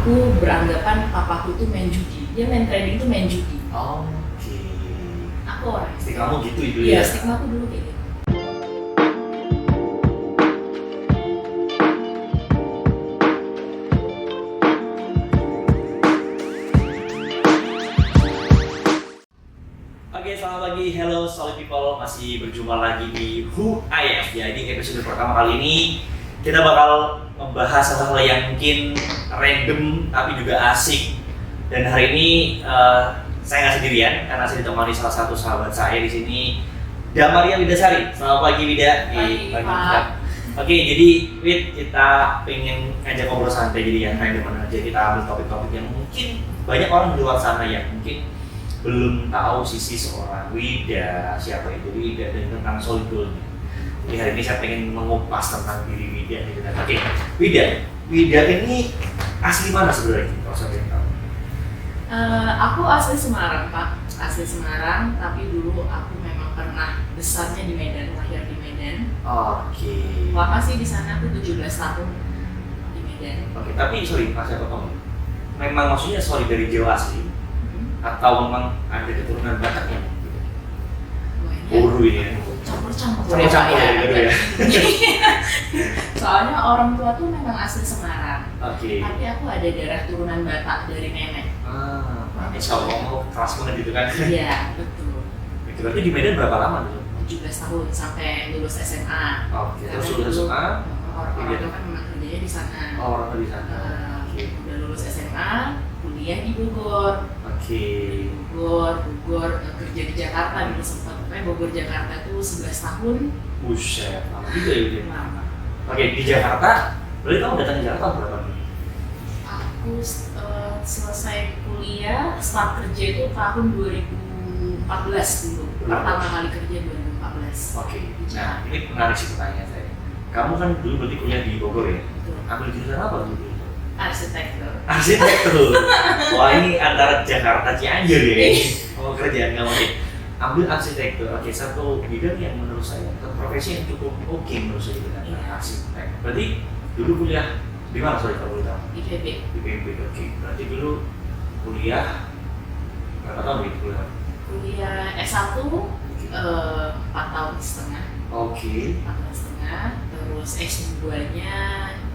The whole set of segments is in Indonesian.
aku beranggapan papaku tuh main judi. Dia main trading tuh main judi. Oke. Aku orang Stigmamu gitu dulu Iya, ya? stigma aku dulu kayak gitu. Oke, selamat pagi, hello solid people, masih berjumpa lagi di Who I Am. Ya, di episode pertama kali ini kita bakal membahas hal-hal yang mungkin random tapi juga asik. Dan hari ini saya nggak sendirian karena saya ditemani salah satu sahabat saya di sini, Damaria Widasari. Selamat pagi Wida. Pagi, Pak. Kita. Oke, jadi Wid, kita pengen ngajak ngobrol santai jadi yang random aja. Kita ambil topik-topik yang mungkin banyak orang di luar sana yang mungkin belum tahu sisi seorang Wida, siapa itu Wida dan tentang solid goalnya. Jadi hari ini saya pengen mengupas tentang diri Wida gitu. Oke, Wida ini asli mana sebenarnya kalau saya pengen tahu? Aku asli Semarang, Pak. Asli Semarang, tapi dulu aku memang pernah besarnya di Medan, lahir di Medan. Oke. Lama sih di sana, aku 17 tahun di Medan. Oke, tapi sorry, Mas saya potong. Memang maksudnya sorry dari Jawa asli atau memang ada keturunan Bataknya? Buru ini ya. Campur-campur Campur-campur ya, gitu ya. Soalnya orang tua tuh memang asli Semarang. Oke. Tapi aku ada darah turunan Batak dari nenek. Manis kalau ngomong keras banget gitu kan. Iya, betul. Oke, berarti di Medan berapa lama dulu? 17 tahun sampai lulus SMA. Oke, terus Karena lulus dulu, SMA? orang-orang itu kan memang kerjanya di sana. Oh, orang di sana. Oke. Udah lulus SMA, kuliah di Bogor. Oke. Bogor, kerja di Jakarta dulu sempat. Pokoknya Bogor Jakarta tuh 11 tahun. Buset, lama juga ya Wida. Lama. Oke, di Jakarta, berarti kamu datang ke Jakarta berapa nih? Aku selesai kuliah, start kerja itu tahun 2014 dulu. Pertama kali kerja 2014. Oke, nah ini menarik sih pertanyaan saya. Kamu kan dulu berarti kuliah di Bogor ya? Betul. Ambil jurusan apa dulu? Arsitektur. Arsitektur. Wah, ini antara Jakarta Cianjur ya? Oh, kerjaan kamu ya? Ambil arsitektur. Oke, satu bidang yang menurut saya, profesi yang cukup oke menurut saya gitu kan, arsitek. Berarti dulu kuliah di mana sorry kalau boleh tahu? IPB. Di PMB. Oke, berarti dulu kuliah berapa tahun gitu kuliah? Kuliah S1 4 tahun setengah. Oke. 4 tahun setengah. Terus S2-nya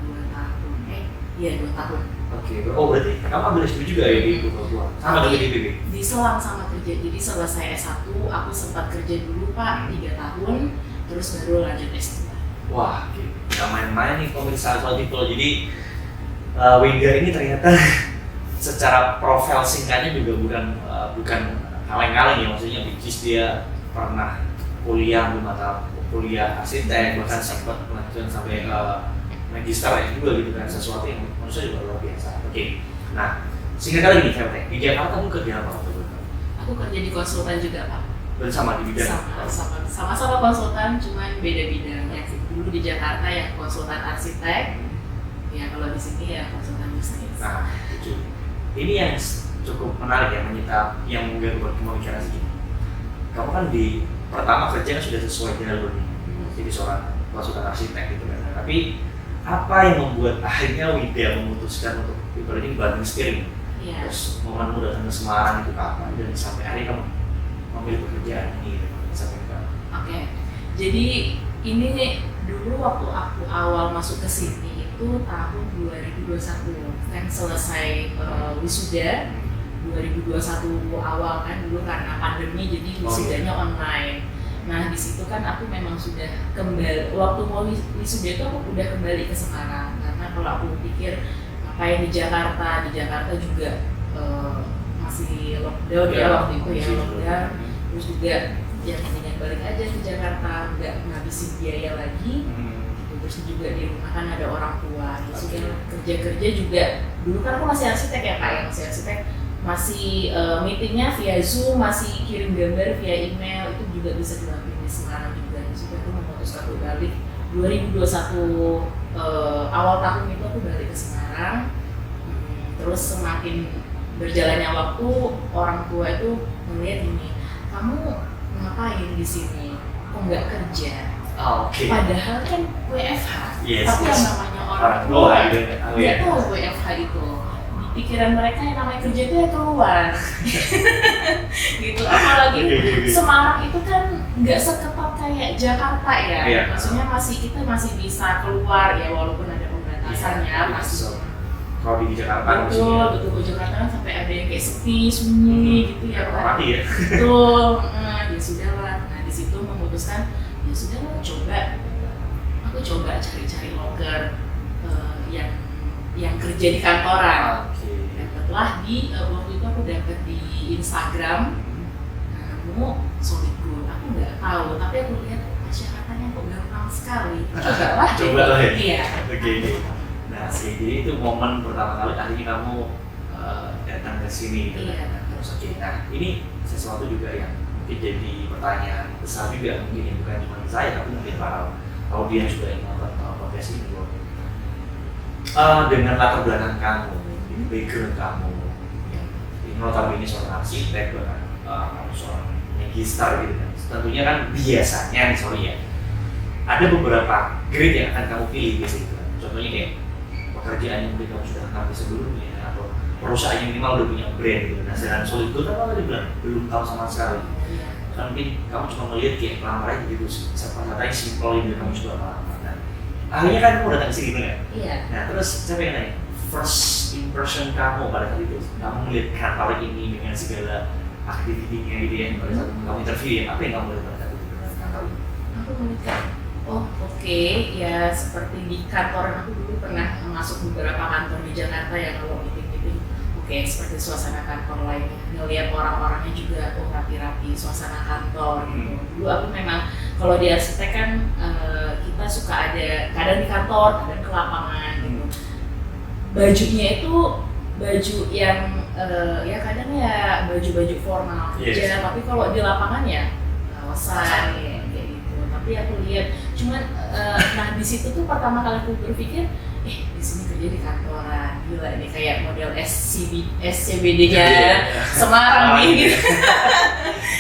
2 tahun. 2 tahun. Oke. Oh, berarti kamu ambil S2 juga ya di Bogor? Sama dengan di PMB? Diselang sama kerja. Jadi selesai S1 aku sempat kerja dulu Pak 3 tahun. Terus baru lanjut S2. Wah, nggak main-main nih pemirsa soal people. Jadi Wida ini ternyata secara profil singkatnya juga bukan kaleng-kaleng ya, maksudnya bisnis dia pernah kuliah di mata kuliah arsitek, bahkan sempat melanjutkan sampai magister ya juga gitu kan, sesuatu yang menurut saya juga luar biasa. Oke, nah singkat kali nih saya di Jakarta kamu kerja apa waktu itu? Aku kerja di konsultan juga Pak. Bersama di bidang Sama-sama konsultan, cuman beda bidangnya. Dulu di Jakarta yang konsultan arsitek, ya kalau di sini ya konsultan bisnis. Nah, itu. Ini yang cukup menarik ya, yang mungkin mau bicara sedikit. Kamu kan di pertama kerja kan sudah sesuai jalur nih, jadi seorang konsultan arsitek gitu kan. Tapi apa yang membuat akhirnya Wida memutuskan untuk ibaratnya banting setir, terus momenmu datang ke Semarang itu kapan dan sampai hari kamu memilih pekerjaan ini gitu, sampai kapan? Oke, jadi ini dulu waktu aku awal masuk ke sini itu tahun 2021 kan selesai wisuda 2021 awal kan dulu karena pandemi jadi wisudanya online. Nah di situ kan aku memang sudah kembali waktu mau wisuda itu aku udah kembali ke Semarang karena kalau aku pikir ngapain di Jakarta juga masih lockdown ya waktu itu ya lockdown, terus juga ya mendingan balik aja ke Jakarta nggak ngabisin biaya lagi. Terus juga di rumah kan ada orang tua, terus juga kerja juga dulu kan aku masih arsitek ya Pak, masih arsitek, masih meetingnya via Zoom, masih kirim gambar via email, itu juga bisa dilakukan di Semarang juga. Jadi aku memutuskan untuk balik 2021 awal tahun itu aku balik ke Semarang. Terus semakin berjalannya waktu orang tua itu melihat ini, kamu ngapain di sini, kok nggak kerja? Padahal kan WFH, tapi yang namanya orang tua nggak tahu WFH itu. pikiran mereka yang namanya kerja itu ya keluar. Gitu. Apalagi Semarang itu kan nggak seketat kayak Jakarta ya. Iya. Maksudnya kita masih bisa keluar ya walaupun ada pembatasannya pasti. Kalau di Jakarta Betul ke Jakarta kan sampai ada yang kayak sepi, sunyi gitu ya kan. Mati ya. Betul. Ya sudah lah. Nah di situ memutuskan ya sudah lah aku coba cari-cari logger yang kerja di kantoran. Dan setelah waktu itu aku dapat di Instagram, kamu solid gold. Aku nggak tahu, tapi aku lihat masyarakatnya kok gampang sekali. Coba lah ya. Iya. Oke. Nah, jadi itu momen pertama kali akhirnya kamu datang ke sini. Iya. Terus nah ini sesuatu juga yang mungkin jadi pertanyaan besar juga mungkin bukan cuma saya tapi mungkin para audiens juga yang nonton podcast ini. Dengan latar belakang kamu, background kamu, ini notabene seorang arsitek bahkan kamu seorang magister gitu kan. Tentunya kan biasanya ya, ada beberapa grade yang akan kamu pilih biasanya. Contohnya kayak pekerjaan yang mungkin kamu sudah kenal sebelumnya atau perusahaan yang minimal udah punya brand gitu. Nah, sedangkan solid gold kan tadi bilang belum tahu sama sekali. Kan mungkin kamu cuma melihat kayak pelamar aja gitu, siapa-siapa yang simple gitu kamu coba melamar. Akhirnya kan kamu datang ke sini kan? Iya. Nah terus saya pengen nanya, first impression kamu pada saat itu, kamu melihat kantor ini dengan segala aktivitinya gitu ya, pada saat kamu interview ya, apa yang kamu lihat pada saat itu dengan kantor ini? Aku melihat, oke, ya seperti di kantoran aku dulu pernah masuk beberapa kantor di Jakarta ya kalau meeting-meeting, oke seperti suasana kantor lainnya, ngelihat orang-orangnya juga, rapi-rapi, suasana kantor gitu. Dulu aku memang kalau di arsitek kan kita suka ada kadang di kantor, kadang ke lapangan gitu. Bajunya itu baju yang ya kadang ya baju-baju formal kerja, tapi kalau di lapangan ya kawasan ya, kayak gitu. Tapi aku lihat, cuman nah di situ tuh pertama kali aku berpikir, di sini kerja di kantoran, gila ini kayak model SCBD-nya Semarang nih gitu.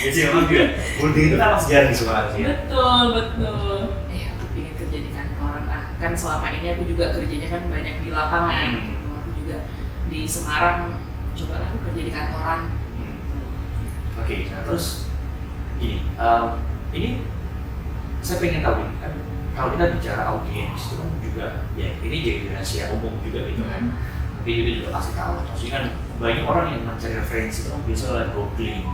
Ya sih memang juga, building itu kan masih jarang di Semarang sih ya? Betul. Aku pengen kerja di kantoran, kan selama ini aku juga kerjanya kan banyak di lapangan gitu. Aku juga di Semarang, coba aku kerja di kantoran. Oke, nah terus gini, ini saya pengen tahu nih, kan kalau kita bicara audiens itu kan juga, ya ini jadi rahasia umum juga gitu kan. Tapi juga pasti tahu, maksudnya kan banyak orang yang mencari referensi itu biasanya oleh googling.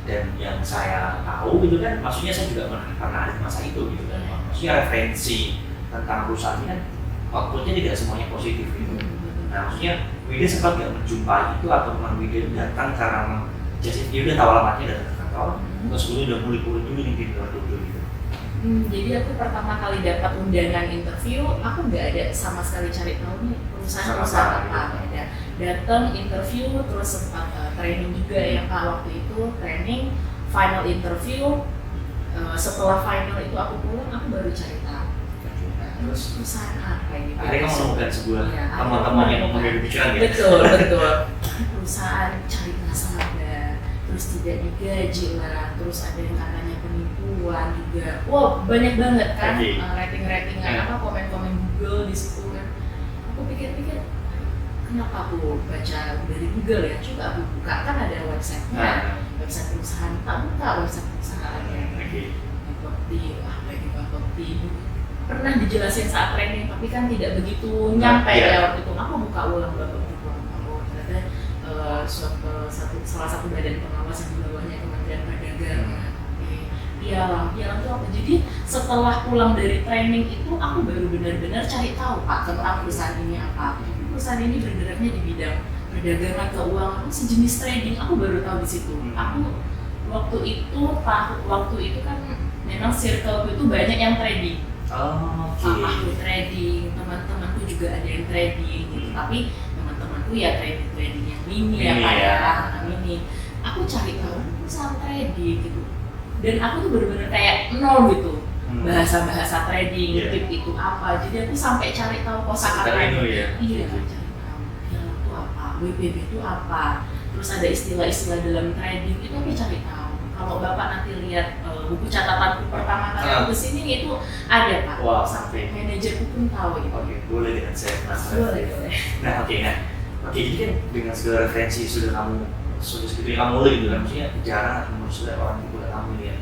Dan yang saya tahu gitu kan, maksudnya saya juga pernah ada di masa itu gitu kan, maksudnya referensi tentang perusahaan ini kan outputnya tidak semuanya positif gitu. Nah maksudnya Wida sempat nggak menjumpai itu atau memang Wida datang karena memang dia udah tahu alamatnya datang ke kantor, terus dulu udah mulai dulu nih di luar dulu gitu. Jadi aku pertama kali dapat undangan interview, aku nggak ada sama sekali cari tahu nih perusahaan apa. Datang interview, terus sempat training juga ya Kak waktu itu, training, final interview. Setelah final itu aku pulang, aku baru cari tahu. Terus perusahaan apa ini? Akhirnya kamu menemukan sebuah teman-teman yang memiliki pikiran ya? Betul. Perusahaan cari nasabah, terus tidak digaji lah, terus ada yang katanya penipuan juga. Wow, banyak banget kan rating-ratingan komen-komen Google di situ kan. Aku pikir-pikir, kenapa aku baca dari Google ya? Coba aku buka, kan ada websitenya, website perusahaan, tak buka website perusahaannya. Bapepti, pernah dijelasin saat training, tapi kan tidak begitu nyampe ya waktu itu. Aku buka ulang Bapepti, ternyata salah satu badan pengawas yang di bawahnya Kementerian Perdagangan. Pialang itu apa? Jadi setelah pulang dari training itu, aku baru benar-benar cari tahu Pak tentang perusahaan ini apa. Perusahaan ini bergeraknya di bidang perdagangan, keuangan, sejenis trading. Aku baru tahu di situ. Aku waktu itu kan memang circle itu banyak yang trading. Aku trading, teman-temanku juga ada yang trading gitu. Tapi teman-temanku ya trading yang mini ya mini. Aku cari tahu perusahaan trading gitu. Dan aku tuh benar-benar kayak nol gitu. Bahasa-bahasa trading, tip itu apa. Jadi aku sampai cari tahu kosakata. Iya, cari tahu. Itu apa, WPB itu apa. Terus ada istilah-istilah dalam trading itu aku cari tahu. Kalau Bapak nanti lihat buku catatanku pertama kali aku kesini itu ada Pak. Wah, sampai manajerku pun tahu itu. Oke, boleh dengan saya penasaran. Boleh. Nah, Oke, jadi kan dengan segala referensi sudah segitu yang kamu lihat gitu kan, maksudnya jarang menurut sudah orang di bulan kamu yang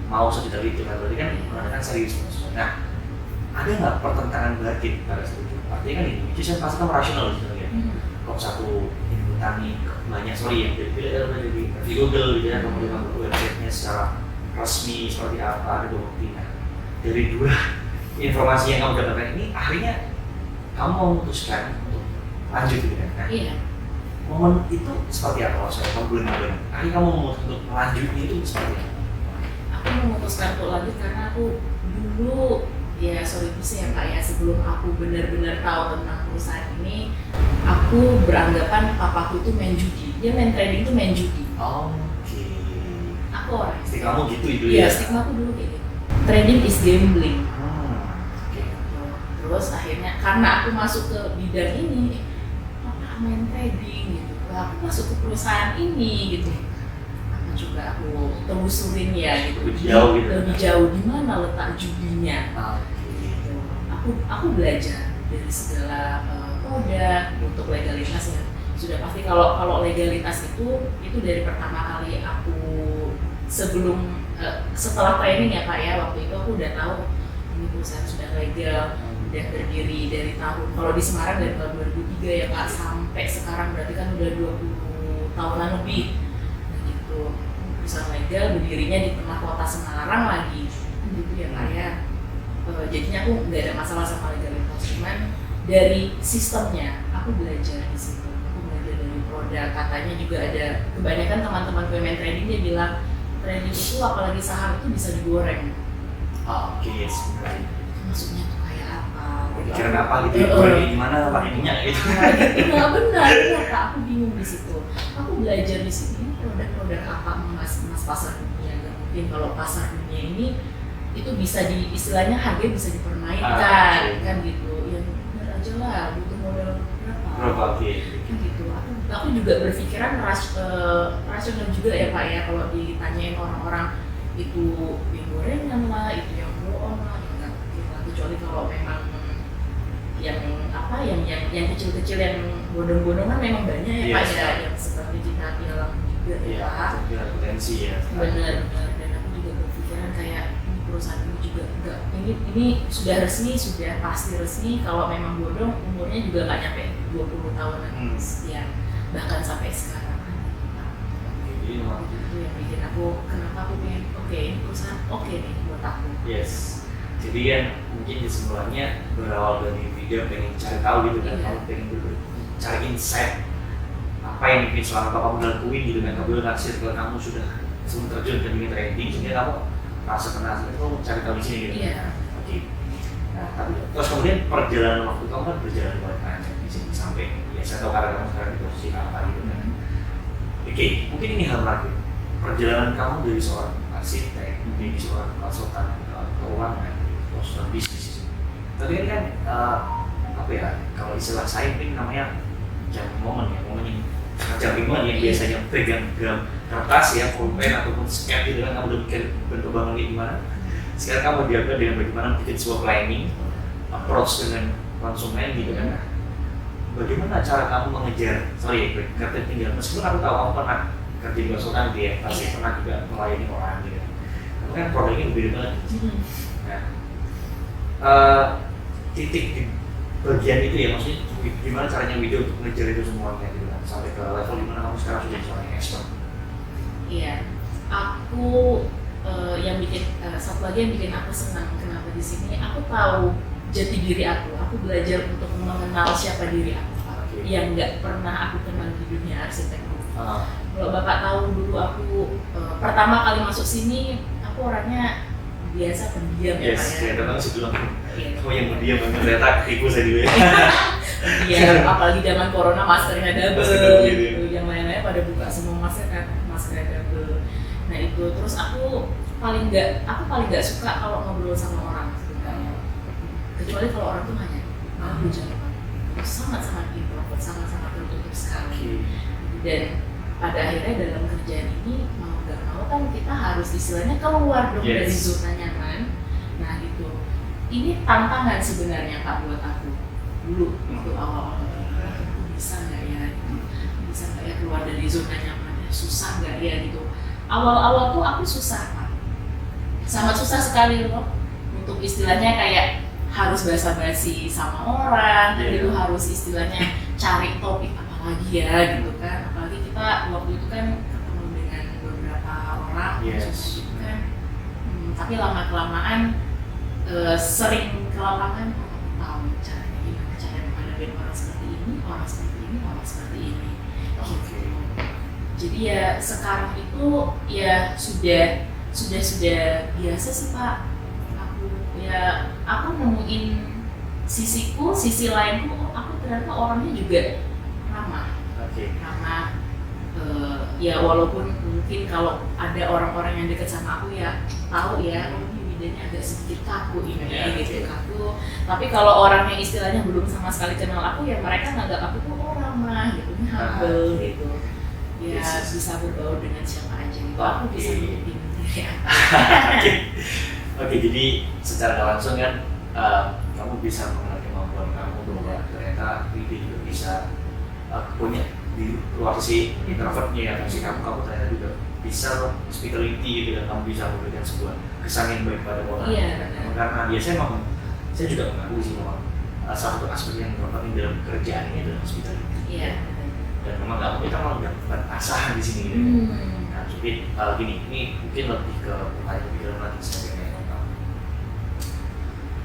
mau sedetail itu kan, berarti kan kan serius maksudnya. Nah, ada nggak pertentangan batin pada saat itu? Artinya kan ini, itu pasti kan rasional gitu ya. Kok satu inputan nih banyak yang dari Google gitu ya, kemudian kamu websitenya secara resmi seperti apa, ada bukti. Nah, dari dua informasi yang kamu dapatkan ini, akhirnya kamu memutuskan untuk lanjut gitu kan? Nah, Iya. momen itu seperti apa? Maksudnya kamu belum ngapain? Akhirnya kamu memutuskan untuk melanjutnya itu seperti apa? Aku memutuskan untuk lanjut karena aku dulu ya sorry itu sih ya Kak ya, sebelum aku benar-benar tahu tentang perusahaan ini, aku beranggapan papaku itu main judi. Dia main trading itu main judi. Oke. Aku orang Stigmamu gitu itu ya. ya? Stigma aku dulu kayak gitu. Trading is gambling. Oke. Terus akhirnya karena aku masuk ke bidang ini, papa main trading gitu. Aku masuk ke perusahaan ini gitu. Juga aku telusurin ya gitu, lebih jauh di mana letak judinya. Gitu. Aku belajar dari segala produk untuk legalitas ya. Sudah pasti kalau legalitas itu dari pertama kali aku setelah training ya Pak ya, waktu itu aku udah tahu ini perusahaan sudah legal, udah berdiri dari tahun, kalau di Semarang dari tahun 2003 ya Pak, sampai sekarang berarti kan udah 20 tahunan lebih. Perusahaan legal berdirinya di tengah kota Semarang lagi gitu ya Pak ya. Jadinya aku nggak ada masalah sama legalitas, cuman dari sistemnya aku belajar di situ. Aku belajar dari produk, katanya juga ada kebanyakan teman-teman pemain trading dia bilang trading itu apalagi saham itu bisa digoreng. Oke, yes, benar. Maksudnya tuh kayak apa? Pikiran apa gitu? Goreng gimana Pak ininya gitu? Nggak benar Kak, aku bingung di situ. Aku belajar di sini produk-produk apa emas pasar dunia, nggak mungkin kalau pasar dunia ini itu bisa istilahnya harga bisa dipermainkan kan gitu, yang benar aja lah butuh modal berapa kan gitu. Aku juga berpikiran rasional juga ya Pak ya, kalau ditanyain orang-orang itu yang gorengan lah, itu yang bohong lah, nggak kecuali kalau memang yang kecil-kecil yang bodong-bodongan memang banyak ya Pak ya, yang seperti kita bilang juga ya Pak. Potensi ya. Benar. Dan aku juga berpikiran kayak perusahaan ini juga enggak, ini sudah resmi, sudah pasti resmi. Kalau memang bodong umurnya juga nggak nyampe 20 tahunan ya, bahkan sampai sekarang. Itu yang bikin aku, kenapa aku pengen ini perusahaan nih buat aku. Yes. Jadi kan mungkin sebenarnya berawal dari video pengen cari tahu gitu kan, kamu pengen cari insight apa yang mungkin selama kamu lakuin gitu kan, kamu naksir kalau kamu sudah sebelum terjun ke dunia trading, sehingga kamu rasa penasaran, kamu cari tahu di sini gitu. Oke. Nah, tapi terus kemudian perjalanan waktu kamu kan berjalan banyak banget di sini sampai ya saya tahu karena kamu sekarang di posisi apa gitu kan. Oke, mungkin ini hal lagi perjalanan kamu dari seorang arsitek menjadi seorang konsultan keuangan, konsultan bisnis. Tadi kan apa ya, kalau istilah saya ini namanya jumping moment ya, momen yang jumping moment yang biasanya pegang kertas ya, pulpen ataupun sketch gitu kan, kamu udah mikir bentuk bangun kayak gimana. Sekarang kamu diajar dengan bagaimana bikin sebuah planning, approach dengan konsumen gitu kan. Bagaimana cara kamu mengejar, kerja tinggal, meskipun aku tahu kamu pernah kerja di konsultan gitu ya, pasti pernah juga melayani orang gitu. Tapi kan produknya berbeda banget. Nah, titik di bagian itu ya, maksudnya gimana caranya video untuk mengejar itu semuanya gitu kan, sampai ke level dimana kamu sekarang sudah seorang expert. Iya, aku yang bikin satu lagi yang bikin aku senang kenapa di sini, aku tahu jati diri aku belajar untuk mengenal siapa diri aku yang nggak pernah aku kenal di dunia arsitektur. Kalau Bapak tahu dulu aku pertama kali masuk sini, aku orangnya biasa pendiam ya Pak ya. Ternyata sih bilang, kamu yang pendiam banget, ternyata tipu saya dulu ya. Iya, apalagi zaman corona maskernya double gitu. Yang lain-lain pada buka semua maskernya double. Nah itu, terus aku paling nggak suka kalau ngobrol sama orang sebenarnya. Kecuali kalau orang tuh nanya, aku jawab. Sangat-sangat introvert, sangat-sangat tertutup sekali. Dan pada akhirnya dalam kerjaan ini mau nggak mau kan kita harus istilahnya keluar dong dari zona nyaman. Nah gitu, ini tantangan sebenarnya Kak buat aku dulu waktu awal-awal, aku bisa nggak ya? susah nggak ya gitu. Awal-awal tuh aku susah Pak, sangat susah sekali loh untuk istilahnya kayak harus basa-basi sama orang, gitu harus istilahnya cari topik apa lagi ya gitu kan, apalagi kita waktu itu kan ketemu dengan beberapa orang khusus gitu kan, tapi lama-kelamaan sering ke lapangan tahu caranya gimana cara menghadapi orang seperti ini, orang seperti ini, orang seperti ini. Gitu. Jadi ya sekarang itu ya sudah biasa sih Pak. Aku nemuin sisiku, sisi lainku, aku ternyata orangnya juga ramah. Ramah. Ya walaupun mungkin kalau ada orang-orang yang dekat sama aku ya tahu ya, ini Widanya agak sedikit kaku ini gitu kaku. Tapi kalau orang yang istilahnya belum sama sekali kenal aku ya mereka nganggap aku tuh ramah gitu, humble gitu. Ya bisa berbaur dengan siapa aja gitu. Aku bisa nutupin diri. Oke, jadi secara gak langsung kan kamu bisa mengenal kemampuan kamu bahwa ternyata Widi juga bisa punya di luar sisi introvertnya ya, versi kamu ternyata juga bisa hospitality gitu, dan kamu bisa memberikan sebuah kesan yang baik pada orang. Karena biasanya memang saya juga mengakui sih bahwa salah satu aspek yang terpenting dalam kerjaan ini adalah hospitality. Dan memang kita mau mendapatkan asahan di sini gitu. Nah, jadi gini, ini mungkin lebih ke pertanyaan lebih dalam lagi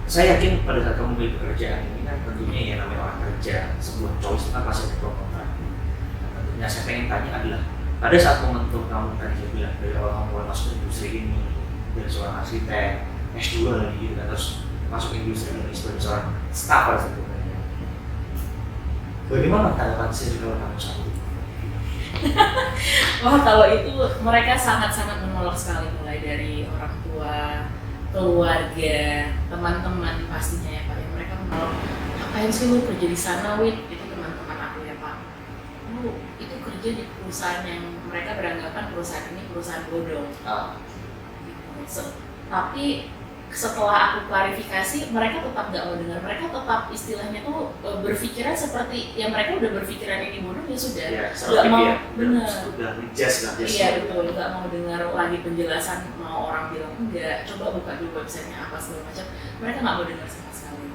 saya yakin pada saat kamu memilih pekerjaan ini kan tentunya ya namanya orang kerja, sebuah choice itu kan pasti ada pro kontra. Nah, tentunya saya pengen tanya adalah pada saat momentum kamu tadi saya bilang dari awal kamu mulai masuk industri ini dari seorang arsitek S2 lagi gitu kan, terus masuk industri ini sebagai seorang staff pada saat itu. Bagaimana tanggapan saya kalau kamu saat itu? Wah kalau itu mereka sangat-sangat menolak sekali, mulai dari orang tua, keluarga, teman-teman pastinya ya Pak. Yang mereka menolak, ngapain sih lu kerja di sana Wid? Itu teman-teman aku ya Pak. Lu itu kerja di perusahaan yang mereka beranggapan perusahaan ini perusahaan bodong. Tapi setelah aku klarifikasi, mereka tetap nggak mau dengar. Mereka tetap istilahnya tuh berpikiran seperti ya mereka udah berpikiran ini bodoh ya sudah, nggak mau benar. Iya betul, nggak mau dengar lagi penjelasan. Mau orang bilang enggak, coba buka dulu websitenya apa segala macam. Mereka nggak mau dengar sama sekali.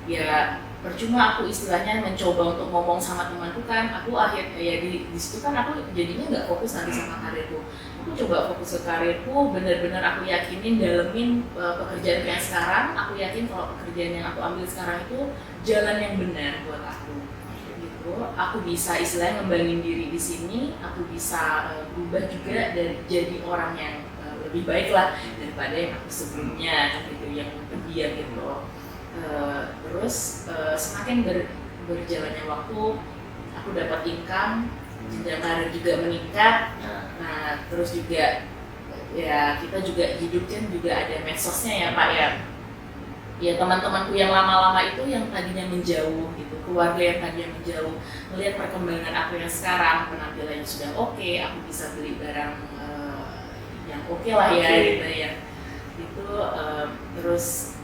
Ya percuma aku istilahnya mencoba untuk ngomong sama temanku kan. Aku akhirnya ya di situ kan aku jadinya nggak fokus nanti sama karirku. Aku coba fokus ke karirku, benar-benar aku yakinin dalemin pekerjaan yang sekarang. Aku yakin kalau pekerjaan yang aku ambil sekarang itu jalan yang benar buat aku. Gitu. Aku bisa istilahnya ngembangin diri di sini. Aku bisa berubah juga dan jadi orang yang lebih baik lah daripada yang aku sebelumnya gitu, yang pendiam gitu. Terus semakin berjalannya waktu, aku dapat income, jenjang karir juga meningkat. Nah, terus juga ya kita juga hidup kan juga ada medsosnya ya Pak ya. Ya teman-temanku yang lama-lama itu yang tadinya menjauh gitu, keluarga yang tadinya menjauh, melihat perkembangan aku yang sekarang, penampilannya sudah oke, aku bisa beli barang yang oke lah ya gitu ya. Itu terus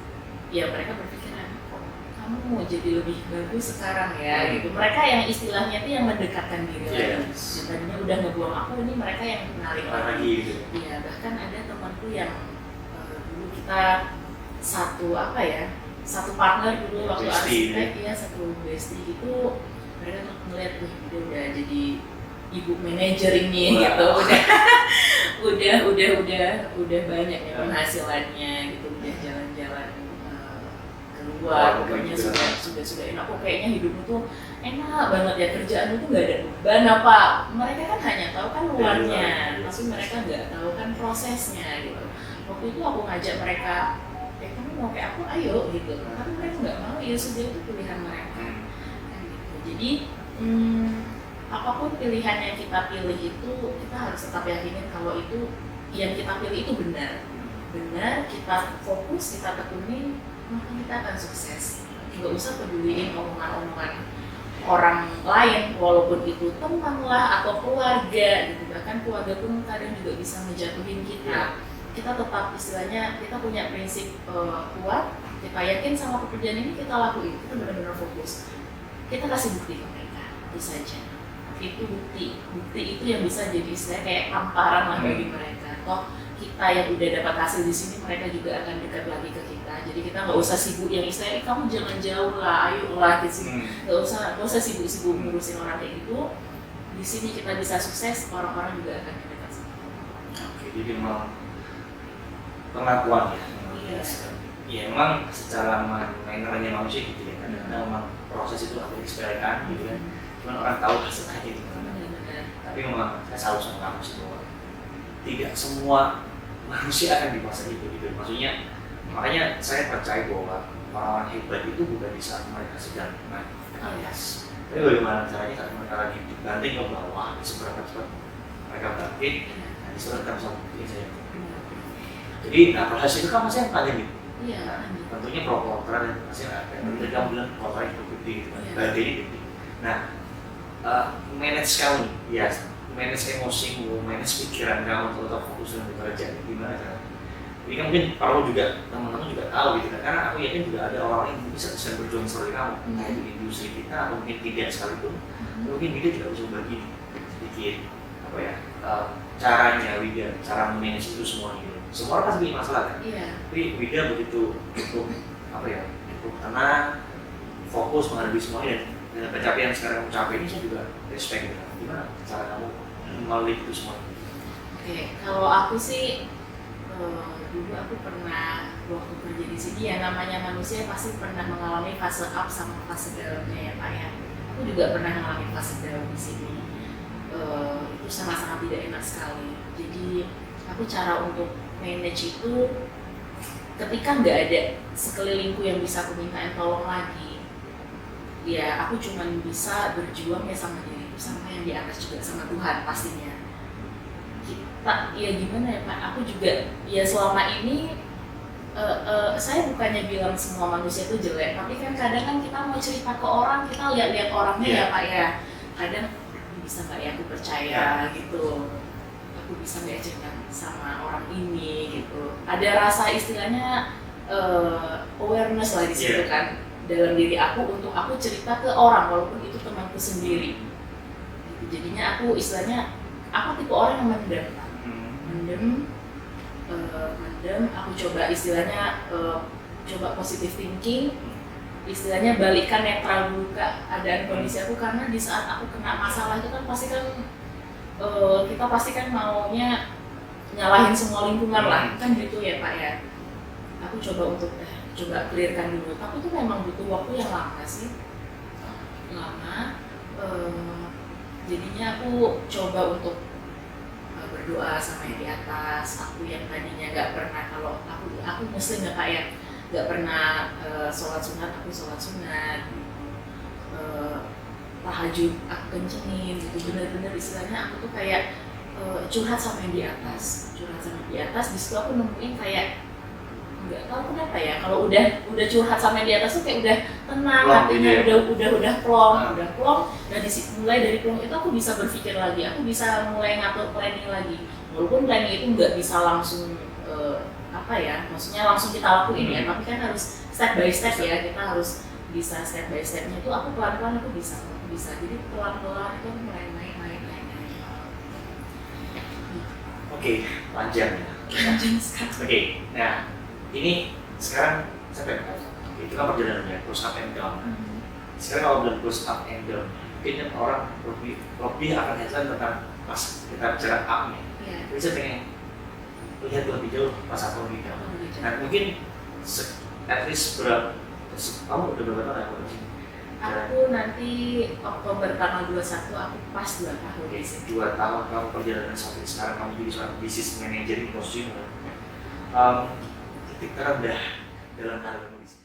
ya mereka berpikiran, kok kamu mau jadi lebih bagus sekarang ya gitu. Mereka yang istilahnya itu yang mendekatkan diri lagi. Tadinya udah ngebuang aku, ini mereka yang menarik lagi. Iya, bahkan ada temanku yang dulu kita satu partner dulu waktu arsitek ya, satu bestie gitu. Mereka ngeliat dia udah jadi ibu manajer ini gitu, udah banyak ya penghasilannya gitu, udah jalan-jalan keluar, pokoknya sudah enak. Kok kayaknya hidupmu tuh enak banget ya, kerjaan itu nggak ada beban apa. Mereka kan hanya tahu kan luarnya, tapi mereka nggak tahu kan prosesnya gitu. Waktu itu aku ngajak mereka, kamu mau kayak aku, ayo gitu. Tapi mereka nggak mau, ya sudah itu pilihan mereka. Kan, gitu. Jadi apapun pilihan yang kita pilih itu, kita harus tetap yakinin kalau itu yang kita pilih itu benar, kita fokus, kita tekunin, maka kita akan sukses. Nggak usah peduliin omongan-omongan orang lain, walaupun itu teman lah atau keluarga gitu. Bahkan keluarga pun kadang juga bisa ngejatuhin kita. Kita tetap istilahnya, kita punya prinsip kuat, kita yakin sama pekerjaan ini, kita lakuin, kita benar-benar fokus. Kita kasih bukti ke mereka, itu saja. itu bukti itu yang bisa jadi istilahnya kayak tamparan lah bagi mereka. Toh kita yang udah dapat hasil di sini, mereka juga akan dekat lagi ke kita. Jadi kita nggak usah sibuk yang istilahnya kamu jangan jauh lah, ayo lah gitu. Nggak usah sibuk-sibuk ngurusin orang kayak gitu. Di sini kita bisa sukses, orang-orang juga akan dekat sama kita. Oke, jadi memang pengakuan ya. Iya. Ya memang secara mainannya manusia gitu ya. Kadang-kadang memang proses itu agak disepelekan gitu kan. Cuman orang tahu hasilnya gitu. Tapi memang saya selalu sama kamu semua. Tidak semua manusia akan di fase itu gitu. Maksudnya makanya saya percaya bahwa orang-orang hebat itu bukan di saat mereka sedang naik ke atas. Tapi bagaimana caranya saat mereka lagi dibanting ke bawah, seberapa cepat mereka bangkit, nah disitu kita bisa buktiin saya. Jadi proses itu kan masih yang panjang gitu. Iya. Tentunya pro kontra dan masih ada. Tadi kamu bilang kontra itu gede gitu kan, badainya gede. Nah, manage kamu, ya, manage emosimu, manage pikiran kamu, tetap fokus dalam bekerja, gimana cara? Jadi kan mungkin kalau juga teman-teman juga tahu gitu kan, karena aku yakin juga ada orang yang bisa berjuang seperti kamu, entah itu di industri kita atau mungkin tidak sekalipun, mungkin kita juga bisa bagi sedikit apa ya caranya Wida, cara manage itu semua gitu. Semua orang pasti punya masalah kan, tapi Wida begitu cukup apa ya, cukup tenang, fokus menghadapi semuanya dan pencapaian yang sekarang kamu capai ini saya juga respect gitu. Gimana cara kamu melalui itu semua? Oke, kalau aku sih dulu aku pernah waktu kerja di sini ya, namanya manusia pasti pernah mengalami fase up sama fase down-nya ya Pak ya. Aku juga pernah mengalami fase down di sini. Itu sangat-sangat tidak enak sekali. Jadi aku cara untuk manage itu ketika nggak ada sekelilingku yang bisa aku mintain tolong lagi, ya aku cuma bisa berjuang ya sama diriku, sama yang di atas juga, sama Tuhan pastinya. Ya gimana ya Pak, aku juga ya selama ini saya bukannya bilang semua manusia itu jelek, tapi kan kadang kan kita mau cerita ke orang, kita lihat-lihat orangnya ya Pak ya, kadang bisa nggak ya aku percaya gitu, aku bisa nggak cerita sama orang ini gitu, ada rasa istilahnya awareness lah di situ kan dalam diri aku untuk aku cerita ke orang walaupun itu temanku sendiri gitu. Jadinya aku istilahnya aku tipe orang yang mendem, aku coba istilahnya coba positive thinking, istilahnya balikan netral dulu keadaan kondisi aku, karena di saat aku kena masalah itu kan pasti kan kita pasti kan maunya nyalahin semua lingkungan lah kan gitu ya Pak ya. Aku coba untuk coba clearkan dulu, tapi itu memang butuh waktu yang lama sih, jadinya aku coba untuk berdoa sama yang di atas. Aku yang tadinya nggak pernah, kalau aku muslim ya Pak ya, nggak pernah sholat sunat, aku sholat sunat, tahajud aku kencengin gitu, bener-bener istilahnya aku tuh kayak curhat sama yang di atas, di situ aku nemuin kayak nggak tahu kenapa ya, kalau udah curhat sama yang di atas tuh kayak udah tenang, hatinya udah plong. Dan mulai dari plong itu aku bisa berpikir lagi, aku bisa mulai ngatur planning lagi, walaupun planning itu nggak bisa langsung maksudnya langsung kita lakuin ya, tapi kan harus step by step ya, kita harus bisa step by stepnya itu aku pelan-pelan aku bisa, jadi pelan-pelan itu mulai naik. Oke, panjang sekali. Oke, nah ini sekarang saya pengen itu kan perjalanannya cross up and down. Sekarang kalau bilang cross up and down, mungkin orang lebih akan headline tentang pas kita bicara up-nya. Jadi saya pengen lihat lebih jauh pas apa lebih down. Nah mungkin at least kamu udah berapa tahun ya di sini? Aku nanti Oktober tanggal 21 aku pas 2 tahun. 2 tahun kamu perjalanan sampai sekarang kamu jadi seorang business manager di consumer. Titik terendah dalam karir kamu di sini.